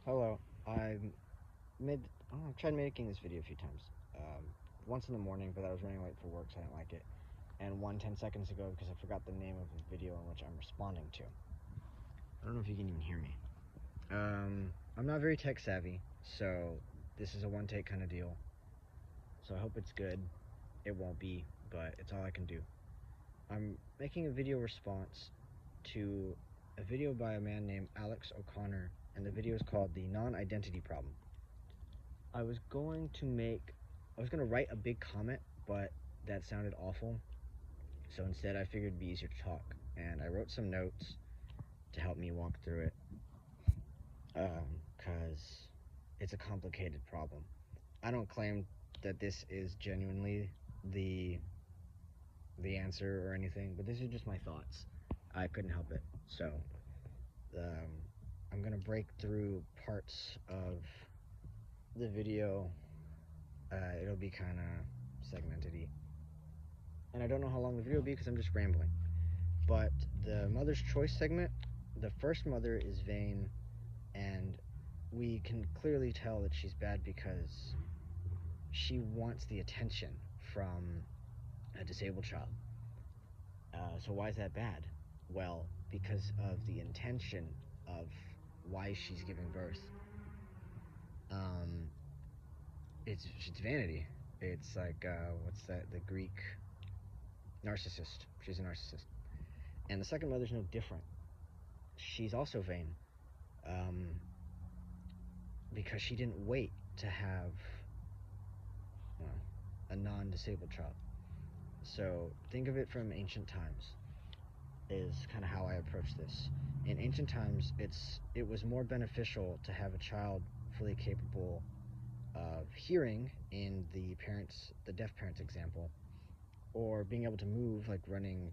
Hello. Made I've tried making this video a few times. Once in the morning, but I was running late for work, so I didn't like it. And 10 seconds ago because I forgot the name of the video in which I'm responding to. I don't know if you can even hear me. I'm not very tech savvy, so this is a one take kind of deal. So I hope it's good. It won't be, but it's all I can do. I'm making a video response to a video by a man named Alex O'Connor, and the video is called The Non-Identity Problem. I was going to write a big comment, but that sounded awful. So instead, I figured it'd be easier to talk, and I wrote some notes to help me walk through it, because it's a complicated problem. I don't claim that this is genuinely the answer or anything, but these are just my thoughts. I couldn't help it. So um, I'm gonna break through parts of the video. It'll be kind of segmented-y. And I don't know how long the video will be because I'm just rambling. But the mother's choice segment, the first mother is vain, and we can clearly tell that she's bad because she wants the attention from a disabled child. So why is that bad? Well, because of the intention of why she's giving birth. It's vanity. It's like what's that? The Greek narcissist. She's a narcissist. And the second mother's no different. She's also vain, um, because she didn't wait to have a non-disabled child. So think of it from ancient times, is kind of how I approach this. In ancient times, it was more beneficial to have a child fully capable of hearing in the deaf parents example, or being able to move, like running,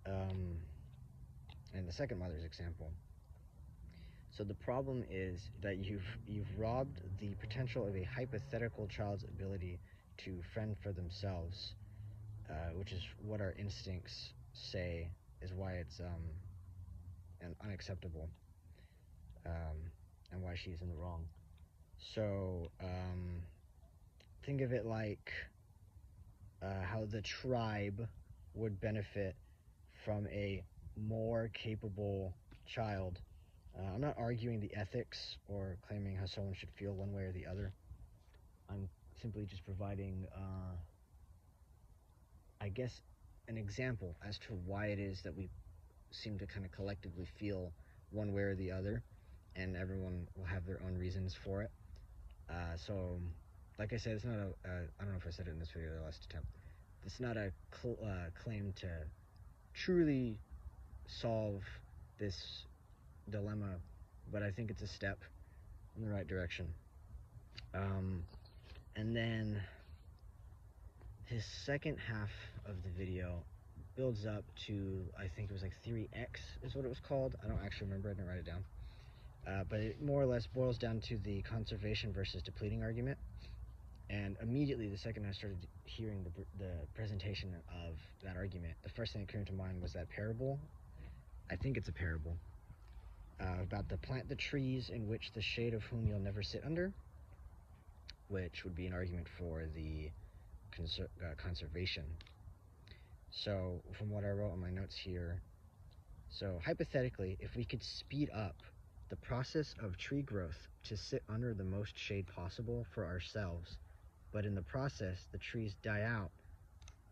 in the second mother's example. So the problem is that you've robbed the potential of a hypothetical child's ability to fend for themselves, which is what our instincts say is why it's unacceptable, and why she's in the wrong. So think of it like how the tribe would benefit from a more capable child. I'm not arguing the ethics or claiming how someone should feel one way or the other. I'm simply just providing, I guess, an example as to why it is that we seem to kind of collectively feel one way or the other, and everyone will have their own reasons for it. So, like I said, it's not I don't know if I said it in this video or the last attempt. It's not a claim to truly solve this dilemma, but I think it's a step in the right direction. And then his second half of the video builds up to, I think it was like 3x is what it was called. I don't actually remember, I didn't write it down. But it more or less boils down to the conservation versus depleting argument. And immediately the second I started hearing the presentation of that argument, the first thing that came to mind was that parable. I think it's a parable about the plant the trees in which the shade of whom you'll never sit under, which would be an argument for the conservation. So from what I wrote on my notes here, so hypothetically, if we could speed up the process of tree growth to sit under the most shade possible for ourselves, but in the process the trees die out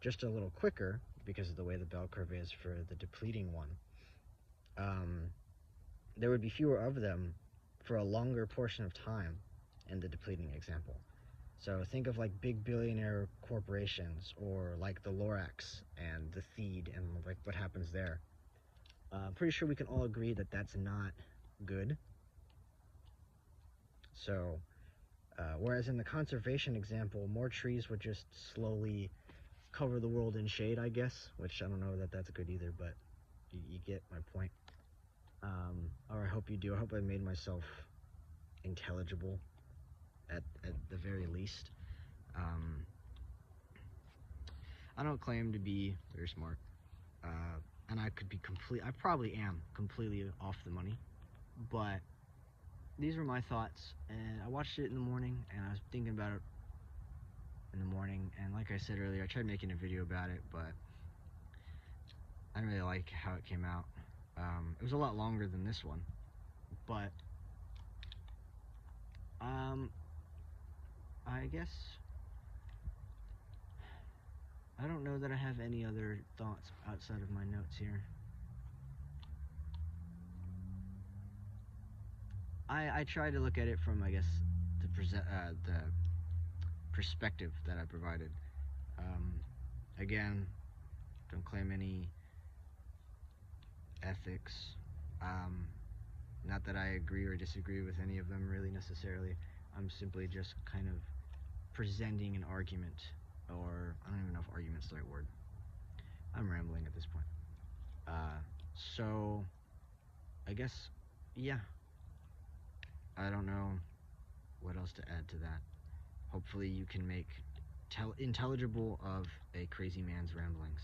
just a little quicker because of the way the bell curve is for the depleting one, there would be fewer of them for a longer portion of time in the depleting example. So think of like big billionaire corporations, or like the Lorax and the Theed, and like what happens there. I'm pretty sure we can all agree that that's not good. So whereas in the conservation example, more trees would just slowly cover the world in shade, I guess, which I don't know that that's good either, but you get my point. Or I hope you do. I hope I made myself intelligible at the very least. I don't claim to be very smart, and I could be I probably am completely off the money, but these were my thoughts, and I watched it in the morning, and I was thinking about it in the morning, and like I said earlier, I tried making a video about it, but I didn't really like how it came out. It was a lot longer than this one, but I guess I don't know that I have any other thoughts outside of my notes here. I try to look at it from, I guess, the perspective that I provided. Again, don't claim any ethics. Not that I agree or disagree with any of them really necessarily. I'm simply just kind of presenting an argument, or I don't even know if argument's the right word. I'm rambling at this point. So I guess, yeah, I don't know what else to add to that. Hopefully you can make intelligible of a crazy man's ramblings.